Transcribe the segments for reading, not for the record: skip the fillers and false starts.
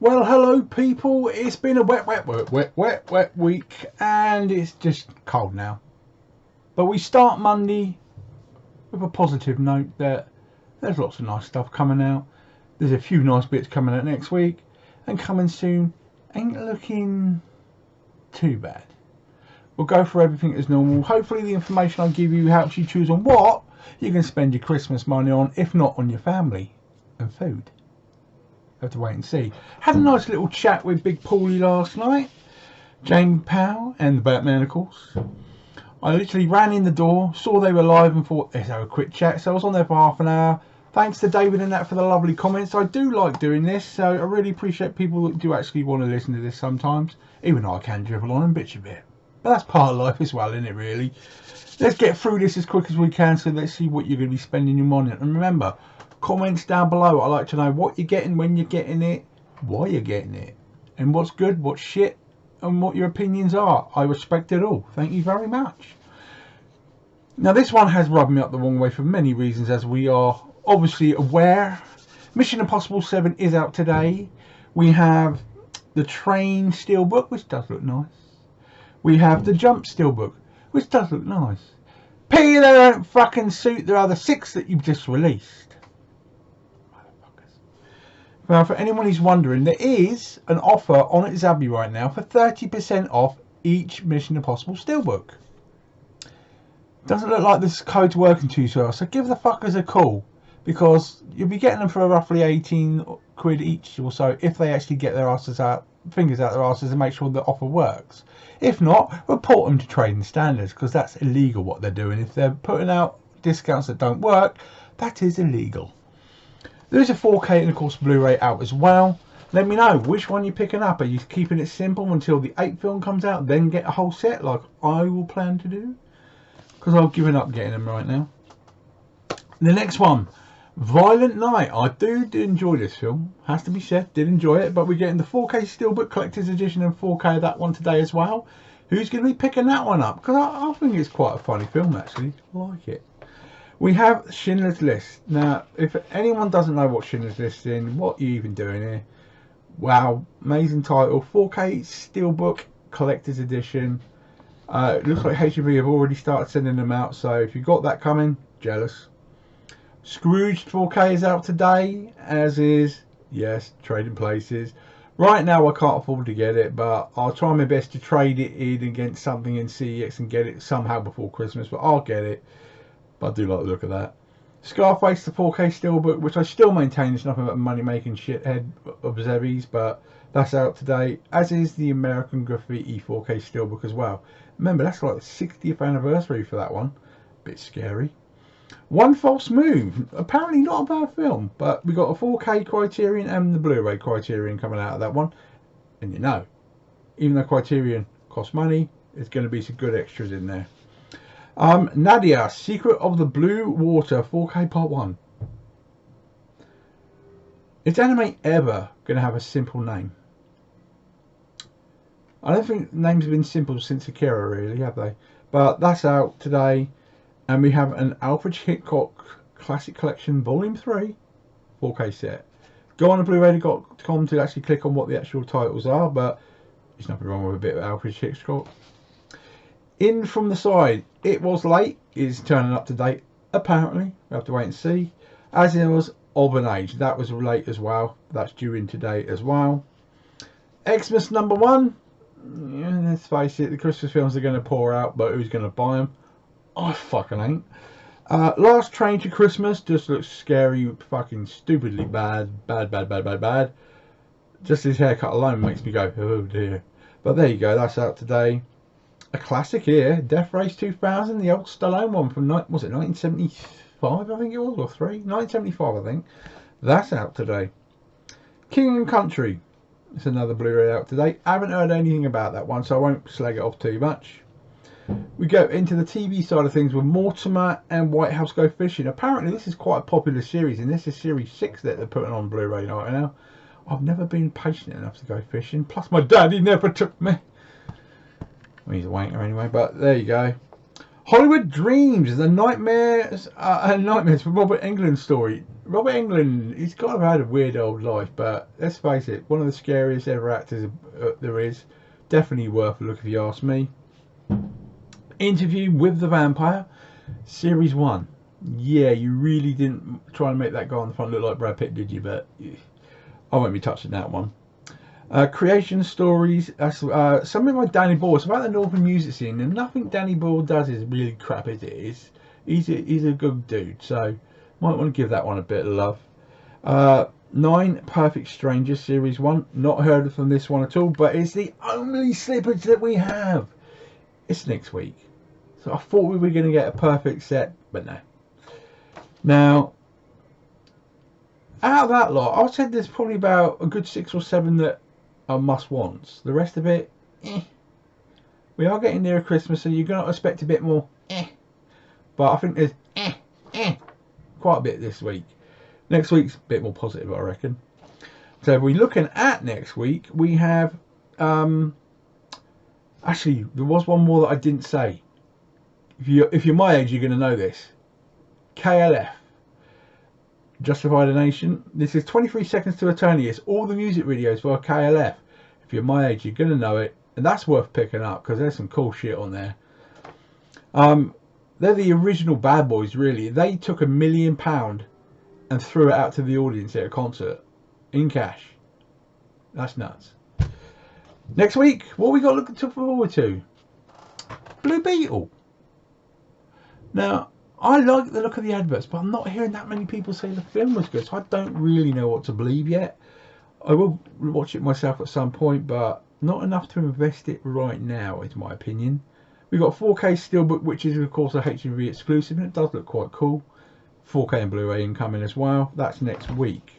Well, hello people. It's been a wet week, and it's just cold now. But we start Monday with a positive note that there's lots of nice stuff coming out. There's a few nice bits coming out next week, and coming soon ain't looking too bad. We'll go through everything as normal. Hopefully the information I give you helps you choose on what you can spend your Christmas money on, if not on your family and food. Have to wait and see. Had a nice little chat with Big Paulie last night, Jamie Powell and the Batman, of course. I literally ran in the door, saw they were live, and thought let's have a quick chat. So I was on there for half an hour. Thanks to David and that for the lovely comments. I do like doing this, so I really appreciate people that do actually want to listen to this sometimes, even though I can dribble on and bitch a bit. But that's part of life as well, isn't it, really? Let's get through this as quick as we can, so let's see what you're going to be spending your money on. And remember, comments down below. I like to know what you're getting, when you're getting it, why you're getting it, and what's good, what's shit, and what your opinions are. I respect it all. Thank you very much. Now, this one has rubbed me up the wrong way for many reasons, as we are obviously aware. Mission Impossible 7 is out today. We have the Train Steelbook, which does look nice. We have the Jump Steelbook, which does look nice. Pity they don't fucking suit the other 6 that you've just released. Now, for anyone who's wondering, there is an offer on at Zabby right now for 30% off each Mission Impossible Steelbook. Doesn't look like this code's working too well, so give the fuckers a call, because you'll be getting them for roughly 18 quid each or so if they actually get their fingers out their asses and make sure the offer works. If not, report them to Trading Standards, because that's illegal what they're doing. If they're putting out discounts that don't work, that is illegal. There is a 4K and of course Blu-ray out as well. Let me know which one you're picking up. Are you keeping it simple until the 8th film comes out, then get a whole set like I will plan to do? Because I've given up getting them right now. The next one, Violent Night. I did enjoy this film, has to be said, did enjoy it, but we're getting the 4K Steelbook Collector's Edition and 4K of that one today as well. Who's going to be picking that one up? Because I think it's quite a funny film actually, I like it. We have Schindler's List. Now, if anyone doesn't know what Schindler's List is, what are you even doing here? Wow, amazing title. 4K Steelbook Collector's Edition. It looks like HMV have already started sending them out, so if you've got that coming, jealous. Scrooge 4K is out today, as is, yes, Trading Places. Right now I can't afford to get it, but I'll try my best to trade it in against something in CEX and get it somehow before Christmas, but I'll get it. But I do like the look of that. Scarface, the 4K Steelbook, which I still maintain is nothing but a money-making shithead of Zevies, but that's out today, as is the American Graffiti 4K Steelbook as well. Remember, that's like the 60th anniversary for that one. Bit scary. One False Move, apparently not a bad film, but we got a 4K Criterion and the Blu-ray Criterion coming out of that one. And you know, even though Criterion costs money, there's going to be some good extras in there. Nadia, Secret of the Blue Water 4K Part 1. Is anime ever going to have a simple name? I don't think names have been simple since Akira, really, have they? But that's out today. And we have an Alfred Hitchcock Classic Collection Volume 3 4K set. Go on to Blu-ray.com to actually click on what the actual titles are, but there's nothing wrong with a bit of Alfred Hitchcock. In From the Side, It Was Late is turning up to date, apparently. We have to wait and see. As it was Of an Age, that was late as well. That's due in today as well. Xmas #1. Yeah, let's face it, the Christmas films are going to pour out, but who's going to buy them? I fucking ain't. Last Train to Christmas just looks scary, fucking stupidly bad. Just his haircut alone makes me go, oh dear. But there you go, that's out today. A classic here, Death Race 2000, the old Stallone one from, was it 1975 I think it was, or 1975 I think. That's out today. King and Country, it's another Blu-ray out today. I haven't heard anything about that one, so I won't slag it off too much. We go into the TV side of things with Mortimer and White House Go Fishing. Apparently this is quite a popular series, and this is series 6 that they're putting on Blu-ray right now. I've never been patient enough to go fishing, plus my daddy never took me. Well, he's a wanker anyway, but there you go. Hollywood Dreams, the nightmares for Robert Englund story. Robert Englund, he's kind of had a weird old life, but let's face it, one of the scariest ever actors there is. Definitely worth a look if you ask me. Interview with the Vampire, Series 1. Yeah, you really didn't try and make that guy on the front look like Brad Pitt, did you? But I won't be touching that one. Creation stories, something like Danny Boyle. It's about the northern music scene, and nothing Danny Boyle does is really crap as it is. He's a good dude, so might want to give that one a bit of love. 9 Perfect Strangers, Series 1. Not heard from this one at all, but it's the only slippage that we have. It's next week, so I thought we were going to get a perfect set, but no. Now, out of that lot, I said there's probably about a good 6 or 7 that are must-wants. The rest of it, We are getting near Christmas, so you're going to expect a bit more, But I think there's, quite a bit this week. Next week's a bit more positive, I reckon. So if we're looking at next week, we have, actually, there was one more that I didn't say. If you're my age, you're going to know this. KLF. Justify the Nation. This is 23 Seconds to Eternity. It's all the music videos for KLF. If you're my age, you're going to know it. And that's worth picking up because there's some cool shit on there. They're the original bad boys, really. They took £1 million and threw it out to the audience at a concert in cash. That's nuts. Next week, what we got looking forward to? Blue Beetle. Now, I like the look of the adverts, but I'm not hearing that many people say the film was good, so I don't really know what to believe yet. I will watch it myself at some point, but not enough to invest it right now, is my opinion. We've got 4K Steelbook, which is of course a HMV exclusive, and it does look quite cool. 4K and Blu-ray incoming as well. That's next week.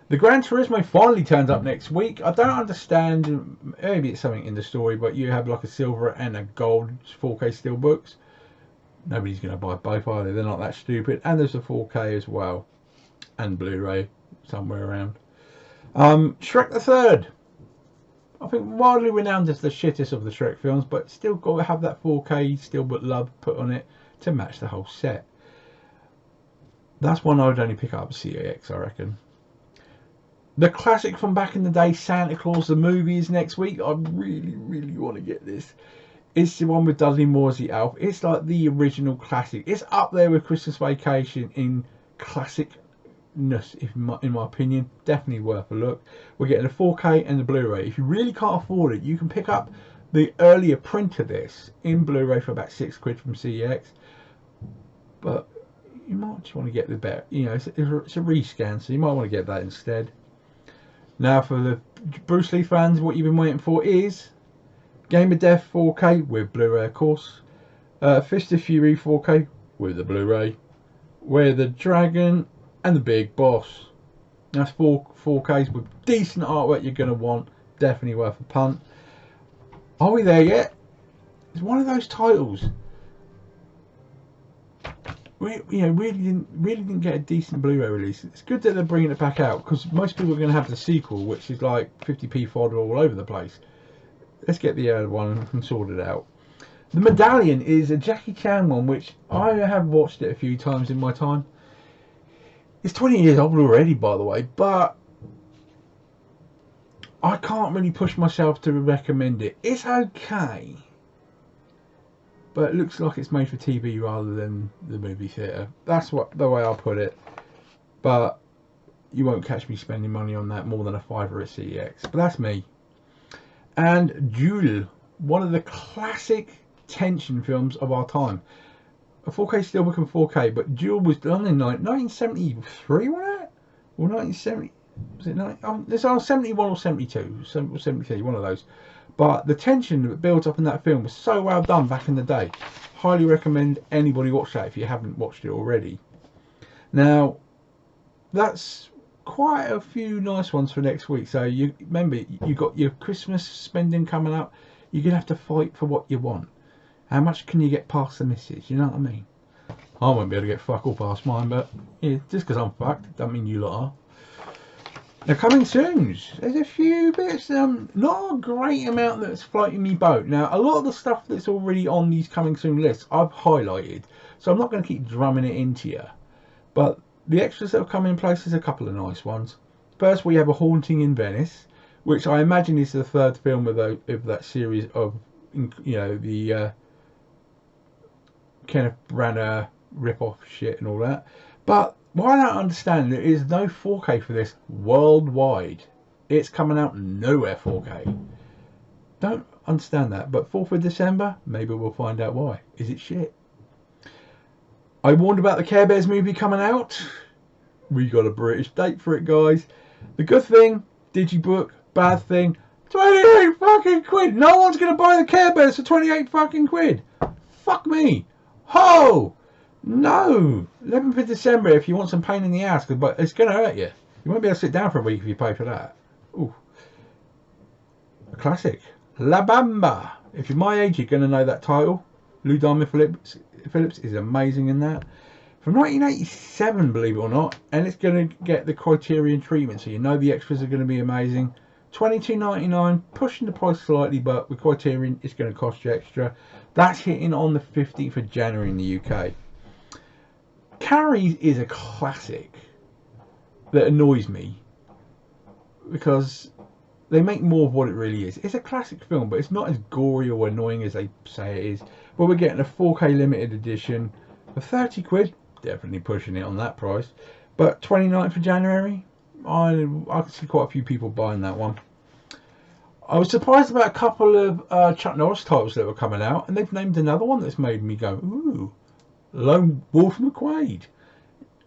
The Gran Turismo finally turns up next week. I don't understand, maybe it's something in the story, but you have like a silver and a gold 4K Steelbooks. Nobody's going to buy both, are they? They're not that stupid. And there's a 4K as well. And Blu-ray somewhere around. Shrek the Third. I think widely renowned as the shittest of the Shrek films, but still got to have that 4K Steelbook love put on it to match the whole set. That's one I would only pick up CAX, I reckon. The classic from back in the day, Santa Claus the movie, is next week. I really, really want to get this. It's the one with Dudley Moore as the elf. It's like the original classic. It's up there with Christmas Vacation in classicness, in my opinion. Definitely worth a look. We're getting a 4K and the Blu-ray. If you really can't afford it, you can pick up the earlier print of this in Blu-ray for about £6 from CEX. But you might just want to get the better. You know, it's a rescan, so you might want to get that instead. Now, for the Bruce Lee fans, what you've been waiting for is Game of Death 4K with Blu-ray, of course. Fist of Fury 4K with the Blu-ray. Where the Dragon and the Big Boss. That's 4Ks with decent artwork you're going to want. Definitely worth a punt. Are we there yet? It's one of those titles. Really didn't get a decent Blu-ray release. It's good that they're bringing it back out because most people are going to have the sequel, which is like 50p fodder all over the place. Let's get the other one and sort it out. The Medallion is a Jackie Chan one, which I have watched it a few times in my time. It's 20 years old already, by the way, but I can't really push myself to recommend it. It's okay, but it looks like it's made for TV rather than the movie theatre. That's the way I'll put it. But you won't catch me spending money on that more than a £5 at CEX. But that's me. And Duel, one of the classic tension films of our time. A 4K Steelbook and 4K, but Duel was done in 1973, wasn't it? Or 1970? Was it it's either 71 or 72, 73, one of those. But the tension that builds up in that film was so well done back in the day. Highly recommend anybody watch that if you haven't watched it already. Now, that's quite a few nice ones for next week. So you remember, you got your Christmas spending coming up. You're gonna have to fight for what you want. How much can you get past the missus? You know what I mean? I won't be able to get fuck all past mine, but yeah, just because I'm fucked, don't mean you lot are. Now coming soon, there's a few bits, not a great amount that's floating me boat. Now a lot of the stuff that's already on these coming soon lists I've highlighted, so I'm not going to keep drumming it into you. But the extras that have come in place is a couple of nice ones. First we have A Haunting in Venice, which I imagine is the third film of that series of, you know, the Kenneth Branagh rip-off shit and all that. But what I don't understand, there is no 4K for this worldwide. It's coming out nowhere 4K. Don't understand that. But 4th of December, maybe we'll find out why. Is it shit? I warned about the Care Bears movie coming out. We got a British date for it, guys. The good thing, Digibook. Bad thing, 28 fucking quid. No one's going to buy the Care Bears for 28 fucking quid. Fuck me. Ho! No! 11th of December if you want some pain in the ass, but it's going to hurt you. You won't be able to sit down for a week if you pay for that. Ooh. A classic. La Bamba. If you're my age, you're going to know that title. Lou Diamond Phillips is amazing in that. From 1987, believe it or not, and it's going to get the Criterion treatment, so you know the extras are going to be amazing. $22.99, pushing the price slightly, but with Criterion, it's going to cost you extra. That's hitting on the 15th of January in the UK. Carrie is a classic that annoys me because they make more of what it really is. It's a classic film, but it's not as gory or annoying as they say it is. But we're getting a 4K limited edition for 30 quid. Definitely pushing it on that price. But 29th of January, I can see quite a few people buying that one. I was surprised about a couple of Chuck Norris titles that were coming out, and they've named another one that's made me go, ooh, Lone Wolf McQuade.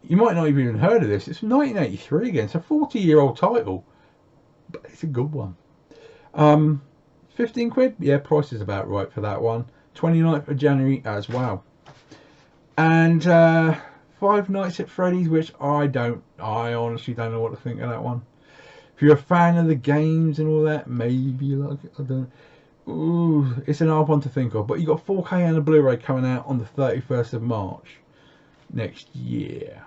You might not have even heard of this. It's from 1983 again. It's a 40-year-old title, but it's a good one. 15 quid? Yeah, price is about right for that one. 29th of January as well. And Five Nights at Freddy's, which I honestly don't know what to think of that one. If you're a fan of the games and all that, maybe you like it. I don't know. Ooh, it's an hard one to think of. But you got 4K and a Blu-ray coming out on the 31st of March next year.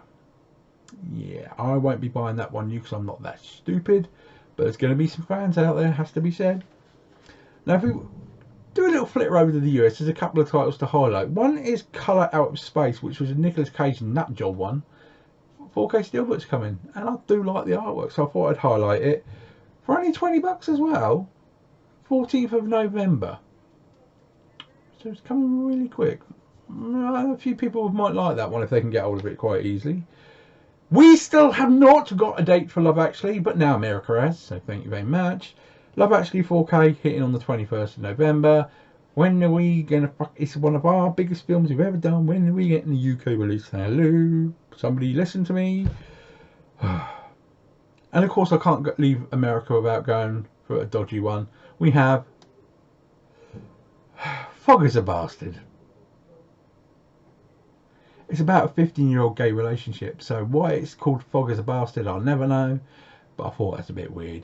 Yeah, I won't be buying that one because I'm not that stupid. But there's going to be some fans out there, has to be said. Now, if we do a little flitter over to the US, there's a couple of titles to highlight. One is Colour Out of Space, which was a Nicolas Cage nutjob one. 4K Steelbooks coming, and I do like the artwork, so I thought I'd highlight it. For only $20 as well, 14th of November. So it's coming really quick. A few people might like that one if they can get hold of it quite easily. We still have not got a date for Love Actually, but now America has, so thank you very much. Love Actually 4K hitting on the 21st of November. When are we gonna it's one of our biggest films we've ever done. When are we getting the UK release? Hello? Somebody listen to me. And of course I can't leave America without going for a dodgy one. We have Fog is a Bastard. It's about a 15-year-old gay relationship, so why it's called Fog is a Bastard I'll never know, but I thought that's a bit weird.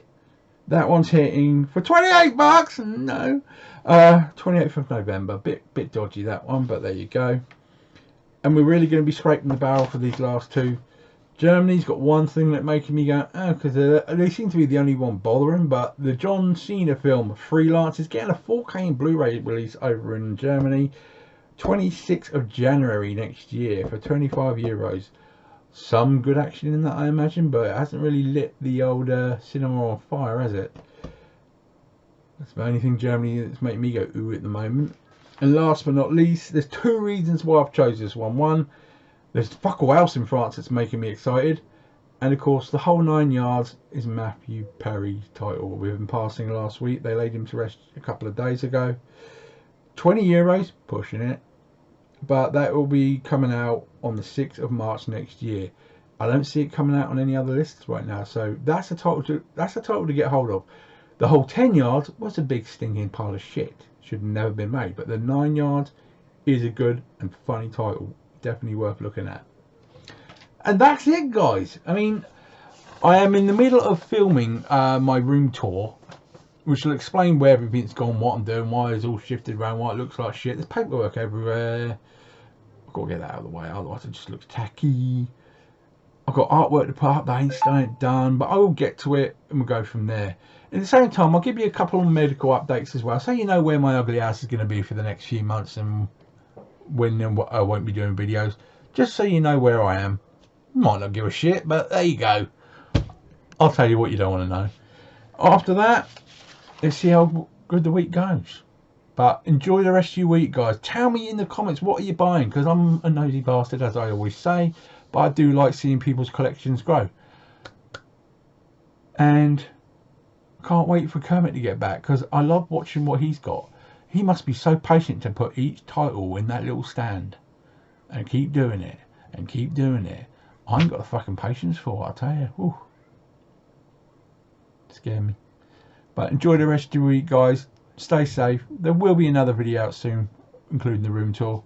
That one's hitting for $28. No, 28th of November. Bit dodgy that one, but there you go. And we're really going to be scraping the barrel for these last two. Germany's got one thing that making me go, oh, because they seem to be the only one bothering. But the John Cena film Freelance is getting a 4K and Blu-ray release over in Germany, 26th of January next year for €25. Some good action in that, I imagine, but it hasn't really lit the old cinema on fire, has it? That's the only thing Germany that's making me go ooh at the moment. And last but not least, there's two reasons why I've chosen this one. One, there's fuck all else in France that's making me excited. And of course, The Whole Nine Yards is Matthew Perry's title. With him passing last week, they laid him to rest a couple of days ago. €20, pushing it. But that will be coming out on the 6th of March next year. I don't see it coming out on any other lists right now, so that's a title to get hold of. The Whole 10 Yards was a big stinking pile of shit. Should have never been made, but the 9 Yards is a good and funny title. Definitely worth looking at. And that's it, guys. I mean, I am in the middle of filming my room tour, which will explain where everything's gone, what I'm doing, why it's all shifted around, why it looks like shit. There's paperwork everywhere. I've got to get that out of the way, otherwise it just looks tacky. I've got artwork to put up that ain't done, but I will get to it and we'll go from there. At the same time, I'll give you a couple of medical updates as well, so you know where my ugly house is going to be for the next few months and when I won't be doing videos, just so you know where I am. Might not give a shit, but there you go. I'll tell you what you don't want to know. After that, let's see how good the week goes. But enjoy the rest of your week, guys. Tell me in the comments, what are you buying? Because I'm a nosy bastard, as I always say. But I do like seeing people's collections grow. And can't wait for Kermit to get back, because I love watching what he's got. He must be so patient to put each title in that little stand. And keep doing it. And keep doing it. I ain't got the fucking patience for it, I tell you. Ooh. Scare me. But enjoy the rest of your week, guys. Stay safe. There will be another video out soon, including the room tour.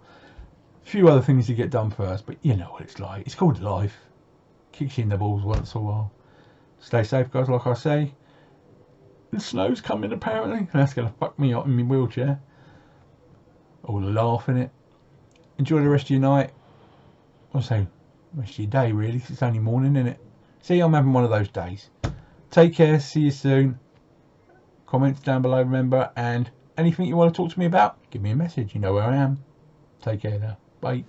A few other things to get done first, but you know what it's like. It's called life. Kicks you in the balls once in a while. Stay safe, guys, like I say. The snow's coming, apparently. That's going to fuck me up in my wheelchair. All the laugh in it. Enjoy the rest of your night. I'll say, rest of your day, really, 'cause it's only morning, isn't it? See, I'm having one of those days. Take care. See you soon. Comments down below, remember, and anything you want to talk to me about, give me a message. You know where I am. Take care now. Bye.